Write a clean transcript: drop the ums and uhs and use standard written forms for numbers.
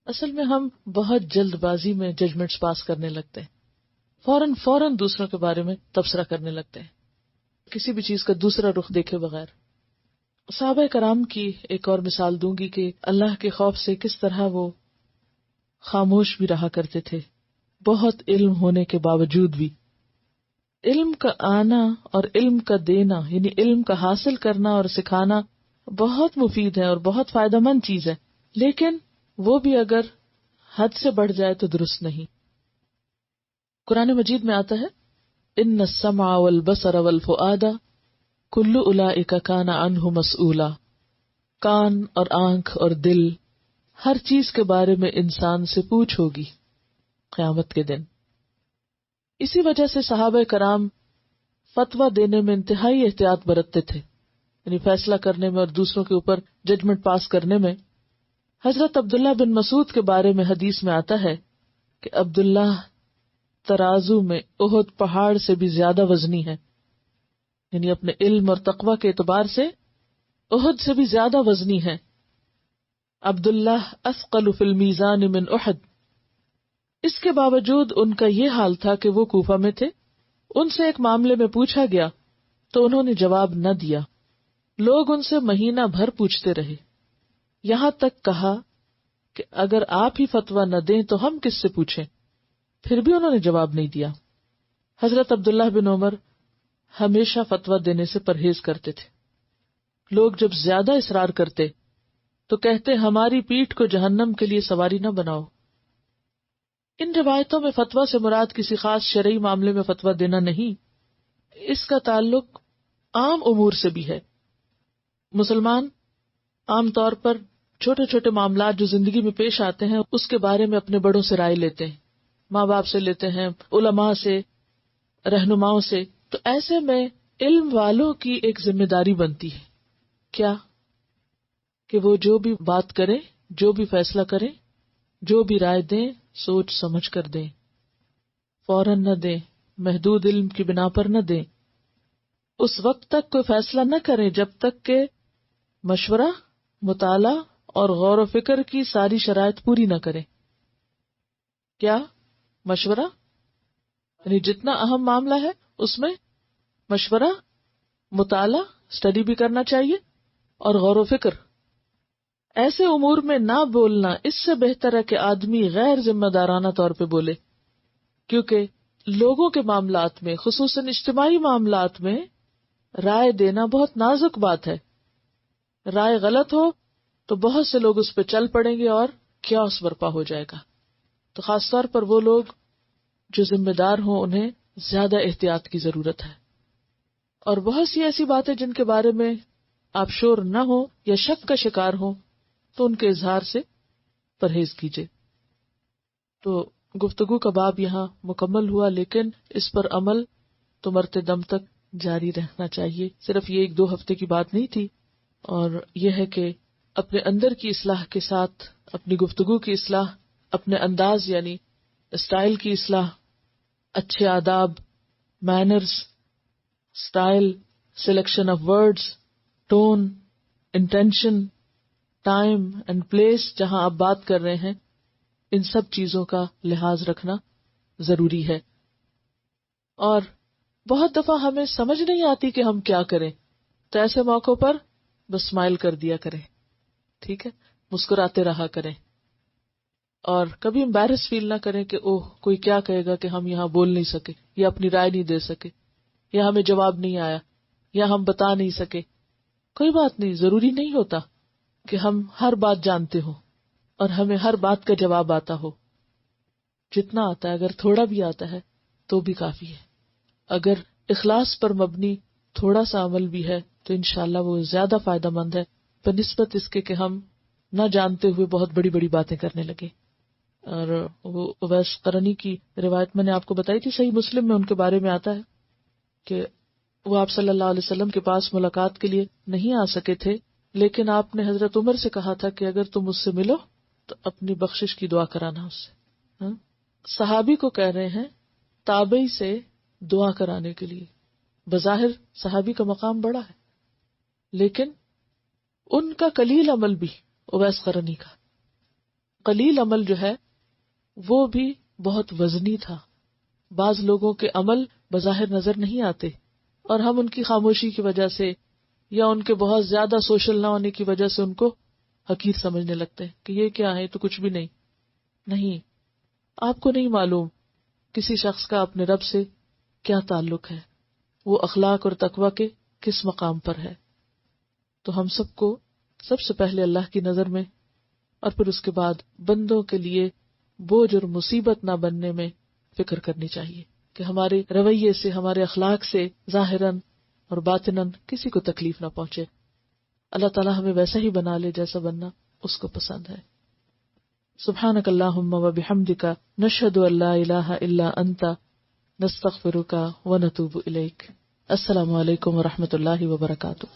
اصل میں ہم بہت جلد بازی میں ججمنٹس پاس کرنے لگتے ہیں، فوراً دوسروں کے بارے میں تبصرہ کرنے لگتے ہیں، کسی بھی چیز کا دوسرا رخ دیکھے بغیر۔ صحابہ کرام کی ایک اور مثال دوں گی کہ اللہ کے خوف سے کس طرح وہ خاموش بھی رہا کرتے تھے، بہت علم ہونے کے باوجود بھی۔ علم کا آنا اور علم کا دینا، یعنی علم کا حاصل کرنا اور سکھانا بہت مفید ہے اور بہت فائدہ مند چیز ہے، لیکن وہ بھی اگر حد سے بڑھ جائے تو درست نہیں۔ قرآن مجید میں آتا ہے ان السمع والبصر والفؤاد کل اولئک کان عنہ مسئولا، کان اور آنکھ اور دل، ہر چیز کے بارے میں انسان سے پوچھ ہوگی قیامت کے دن۔ اسی وجہ سے صحابہ کرام فتویٰ دینے میں انتہائی احتیاط برتتے تھے، یعنی فیصلہ کرنے میں اور دوسروں کے اوپر ججمنٹ پاس کرنے میں۔ حضرت عبداللہ بن مسعود کے بارے میں حدیث میں آتا ہے کہ عبداللہ ترازو میں احد پہاڑ سے بھی زیادہ وزنی ہے، یعنی اپنے علم اور تقوی کے اعتبار سے احد سے بھی زیادہ وزنی ہے۔ عبداللہ اثقل فی المیزان من احد، اس کے باوجود ان کا یہ حال تھا کہ وہ کوفہ میں تھے، ان سے ایک معاملے میں پوچھا گیا تو انہوں نے جواب نہ دیا، لوگ ان سے مہینہ بھر پوچھتے رہے، یہاں تک کہا کہ اگر آپ ہی فتویٰ نہ دیں تو ہم کس سے پوچھیں، پھر بھی انہوں نے جواب نہیں دیا۔ حضرت عبداللہ بن عمر ہمیشہ فتویٰ دینے سے پرہیز کرتے تھے، لوگ جب زیادہ اصرار کرتے تو کہتے ہماری پیٹھ کو جہنم کے لیے سواری نہ بناؤ۔ ان روایتوں میں فتویٰ سے مراد کسی خاص شرعی معاملے میں فتویٰ دینا نہیں، اس کا تعلق عام امور سے بھی ہے۔ مسلمان عام طور پر چھوٹے چھوٹے معاملات جو زندگی میں پیش آتے ہیں اس کے بارے میں اپنے بڑوں سے رائے لیتے ہیں، ماں باپ سے لیتے ہیں، علماء سے، رہنماؤں سے۔ تو ایسے میں علم والوں کی ایک ذمہ داری بنتی ہے، کیا کہ وہ جو بھی بات کریں، جو بھی فیصلہ کریں، جو بھی رائے دیں، سوچ سمجھ کر دیں، فوراً نہ دیں، محدود علم کی بنا پر نہ دیں، اس وقت تک کوئی فیصلہ نہ کریں جب تک کہ مشورہ، مطالعہ اور غور و فکر کی ساری شرائط پوری نہ کریں۔ کیا مشورہ؟ یعنی جتنا اہم معاملہ ہے اس میں مشورہ، مطالعہ، اسٹڈی بھی کرنا چاہیے، اور غور و فکر۔ ایسے امور میں نہ بولنا اس سے بہتر ہے کہ آدمی غیر ذمہ دارانہ طور پہ بولے، کیونکہ لوگوں کے معاملات میں، خصوصاً اجتماعی معاملات میں، رائے دینا بہت نازک بات ہے۔ رائے غلط ہو تو بہت سے لوگ اس پہ چل پڑیں گے اور کیاس برپا ہو جائے گا۔ تو خاص طور پر وہ لوگ جو ذمہ دار ہوں انہیں زیادہ احتیاط کی ضرورت ہے، اور بہت سی ایسی باتیں جن کے بارے میں آپ شور نہ ہو یا شک کا شکار ہوں تو ان کے اظہار سے پرہیز کیجیے۔ تو گفتگو کا باب یہاں مکمل ہوا، لیکن اس پر عمل تو مرتے دم تک جاری رہنا چاہیے۔ صرف یہ 1-2 ہفتے کی بات نہیں تھی، اور یہ ہے کہ اپنے اندر کی اصلاح کے ساتھ اپنی گفتگو کی اصلاح، اپنے انداز یعنی اسٹائل کی اصلاح، اچھے آداب، manners, style, selection of words, tone, intention, time and place جہاں آپ بات کر رہے ہیں، ان سب چیزوں کا لحاظ رکھنا ضروری ہے۔ اور بہت دفعہ ہمیں سمجھ نہیں آتی کہ ہم کیا کریں، تو ایسے موقعوں پر بس اسمائل کر دیا کریں، ٹھیک ہے، مسکراتے رہا کریں، اور کبھی امبیرس فیل نہ کریں کہ اوہ کوئی کیا کہے گا کہ ہم یہاں بول نہیں سکے، یا اپنی رائے نہیں دے سکے، یا ہمیں جواب نہیں آیا، یا ہم بتا نہیں سکے۔ کوئی بات نہیں، ضروری نہیں ہوتا کہ ہم ہر بات جانتے ہوں اور ہمیں ہر بات کا جواب آتا ہو۔ جتنا آتا ہے، اگر تھوڑا بھی آتا ہے تو بھی کافی ہے۔ اگر اخلاص پر مبنی تھوڑا سا عمل بھی ہے تو انشاءاللہ وہ زیادہ فائدہ مند ہے بنسبت اس کے کہ ہم نہ جانتے ہوئے بہت بڑی بڑی باتیں کرنے لگے۔ اور وہ اویس قرنی کی روایت میں نے آپ کو بتائی تھی، صحیح مسلم میں ان کے بارے میں آتا ہے کہ وہ آپ صلی اللہ علیہ وسلم کے پاس ملاقات کے لیے نہیں آ سکے تھے، لیکن آپ نے حضرت عمر سے کہا تھا کہ اگر تم اس سے ملو تو اپنی بخشش کی دعا کرانا اس سے۔ صحابی کو کہہ رہے ہیں تابعی سے دعا کرانے کے لیے۔ بظاہر صحابی کا مقام بڑا ہے، لیکن ان کا قلیل عمل بھی اویس قرنی کا قلیل عمل جو ہے وہ بھی بہت وزنی تھا. بعض لوگوں کے عمل بظاہر نظر نہیں آتے اور ہم ان کی خاموشی کی وجہ سے یا ان کے بہت زیادہ سوشل نہ ہونے کی وجہ سے ان کو حقیر سمجھنے لگتے ہیں کہ یہ کیا ہے، تو کچھ بھی نہیں. آپ کو نہیں معلوم کسی شخص کا اپنے رب سے کیا تعلق ہے، وہ اخلاق اور تقوی کے کس مقام پر ہے. تو ہم سب کو سب سے پہلے اللہ کی نظر میں اور پھر اس کے بعد بندوں کے لیے بوجھ اور مصیبت نہ بننے میں فکر کرنی چاہیے کہ ہمارے رویے سے، ہمارے اخلاق سے ظاہراً اور باطناً کسی کو تکلیف نہ پہنچے. اللہ تعالیٰ ہمیں ویسا ہی بنا لے جیسا بننا اس کو پسند ہے. سبحانک اللہم و بحمدک نشہد ان لا الہ الا انت نستغفرک و نتوب الیک. السلام علیکم و رحمۃ اللہ وبرکاتہ.